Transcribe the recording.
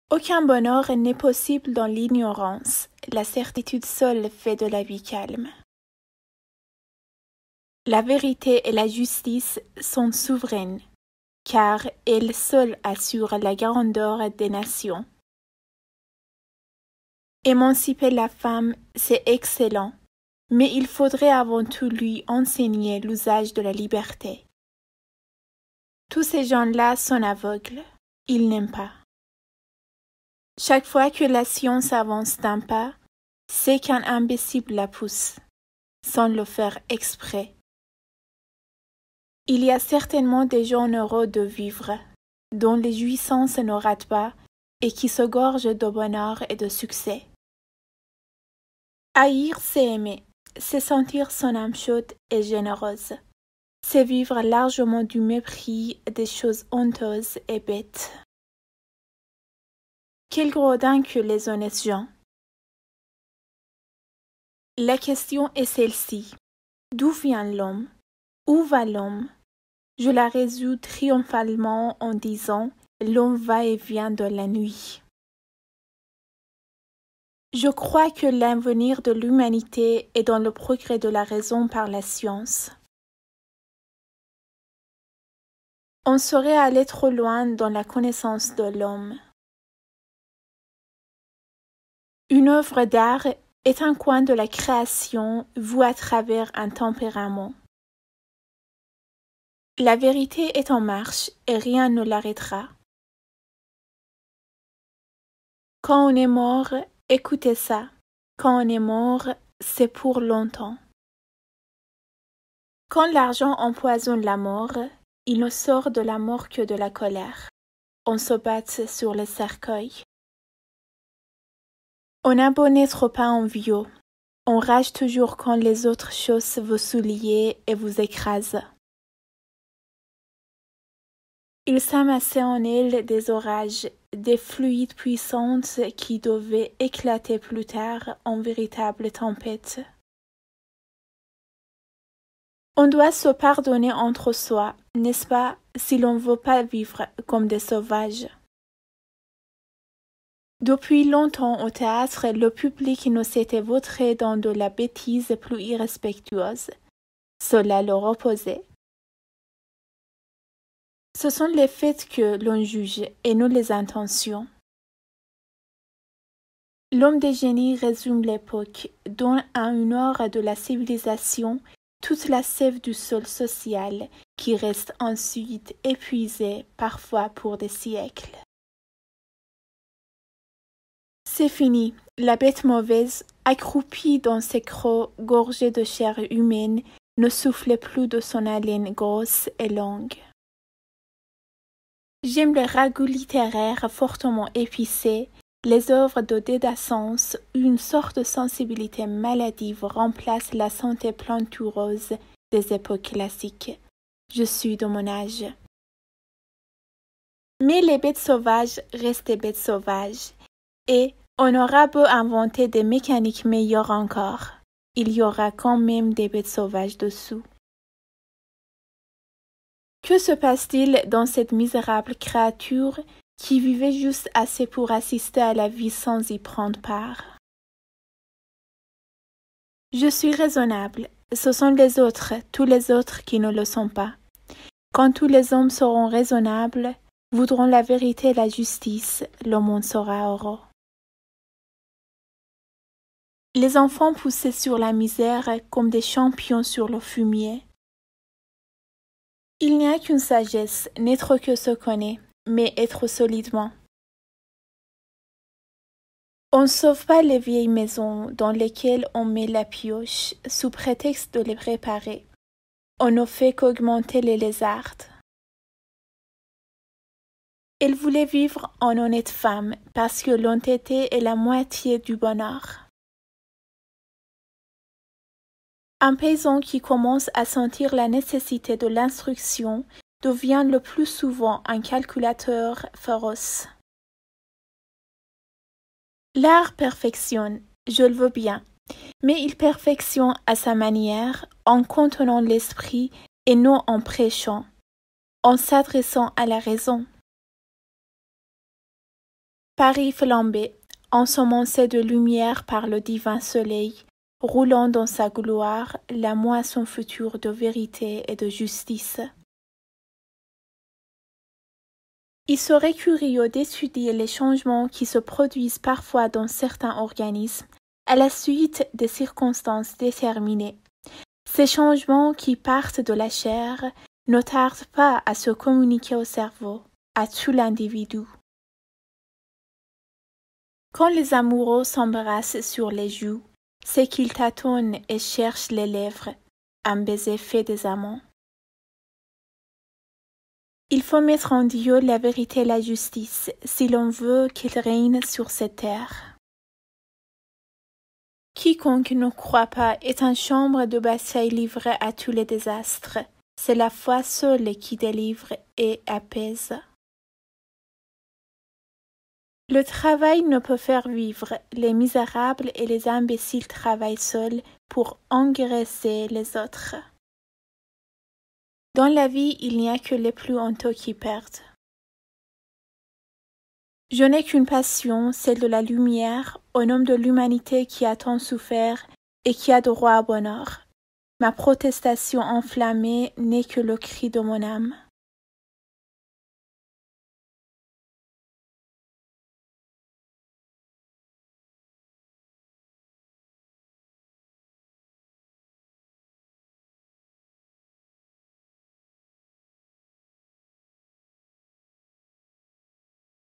Aucun bonheur n'est possible dans l'ignorance, la certitude seule fait de la vie calme. La vérité et la justice sont souveraines, car elles seules assurent la grandeur des nations. Émanciper la femme, c'est excellent, mais il faudrait avant tout lui enseigner l'usage de la liberté. Tous ces gens-là sont aveugles, ils n'aiment pas. Chaque fois que la science avance d'un pas, c'est qu'un imbécile la pousse, sans le faire exprès. Il y a certainement des gens heureux de vivre, dont les jouissances ne ratent pas et qui se gorgent de bonheur et de succès. Haïr, c'est aimer, c'est sentir son âme chaude et généreuse, c'est vivre largement du mépris des choses honteuses et bêtes. Quel gredin que les honnêtes gens! La question est celle-ci. D'où vient l'homme? Où va l'homme? Je la résous triomphalement en disant l'homme va et vient de la nuit. Je crois que l'avenir de l'humanité est dans le progrès de la raison par la science. On serait allé trop loin dans la connaissance de l'homme. Une œuvre d'art est un coin de la création vu à travers un tempérament. La vérité est en marche et rien ne l'arrêtera. Quand on est mort, écoutez ça. Quand on est mort, c'est pour longtemps. Quand l'argent empoisonne la mort, il ne sort de la mort que de la colère. On se bat sur le cercueil. On a beau n'être pas envieux, on rage toujours quand les autres choses vous souillent et vous écrasent. Il s'amassait en elle des orages, des fluides puissantes qui devaient éclater plus tard en véritable tempête. On doit se pardonner entre soi, n'est-ce pas, si l'on ne veut pas vivre comme des sauvages. Depuis longtemps au théâtre, le public ne s'était vautré dans de la bêtise plus irrespectueuse. Cela le reposait. Ce sont les faits que l'on juge et non les intentions. L'homme des génies résume l'époque, donne à une heure de la civilisation toute la sève du sol social qui reste ensuite épuisée parfois pour des siècles. C'est fini, la bête mauvaise, accroupie dans ses crocs gorgés de chair humaine, ne soufflait plus de son haleine grosse et longue. J'aime les ragoûts littéraires fortement épicés, les œuvres de dédacence où une sorte de sensibilité maladive remplace la santé plantureuse des époques classiques. Je suis de mon âge. Mais les bêtes sauvages restent des bêtes sauvages, et on aura beau inventer des mécaniques meilleures encore, il y aura quand même des bêtes sauvages dessous. Que se passe-t-il dans cette misérable créature qui vivait juste assez pour assister à la vie sans y prendre part? Je suis raisonnable, ce sont les autres, tous les autres qui ne le sont pas. Quand tous les hommes seront raisonnables, voudront la vérité et la justice, le monde sera heureux. Les enfants poussés sur la misère comme des champions sur le fumier. Il n'y a qu'une sagesse, n'être que ce qu'on est, mais être solidement. On ne sauve pas les vieilles maisons dans lesquelles on met la pioche sous prétexte de les préparer. On ne fait qu'augmenter les lézardes. Elle voulait vivre en honnête femme parce que l'honnêteté est la moitié du bonheur. Un paysan qui commence à sentir la nécessité de l'instruction devient le plus souvent un calculateur féroce. L'art perfectionne, je le veux bien, mais il perfectionne à sa manière, en contenant l'esprit et non en prêchant, en s'adressant à la raison. Paris flambait, ensemencé de lumière par le divin soleil, roulant dans sa gloire la moisson future de vérité et de justice. Il serait curieux d'étudier les changements qui se produisent parfois dans certains organismes à la suite de circonstances déterminées. Ces changements qui partent de la chair ne tardent pas à se communiquer au cerveau, à tout l'individu. Quand les amoureux s'embrassent sur les joues, c'est qu'ils tâtonnent et cherchent les lèvres, un baiser fait des amants. Il faut mettre en Dieu la vérité et la justice si l'on veut qu'il règne sur cette terre. Quiconque ne croit pas est un chambre de bataille livré à tous les désastres. C'est la foi seule qui délivre et apaise. Le travail ne peut faire vivre. Les misérables et les imbéciles travaillent seuls pour engraisser les autres. Dans la vie, il n'y a que les plus honteux qui perdent. Je n'ai qu'une passion, celle de la lumière, au nom de l'humanité qui a tant souffert et qui a droit au bonheur. Ma protestation enflammée n'est que le cri de mon âme.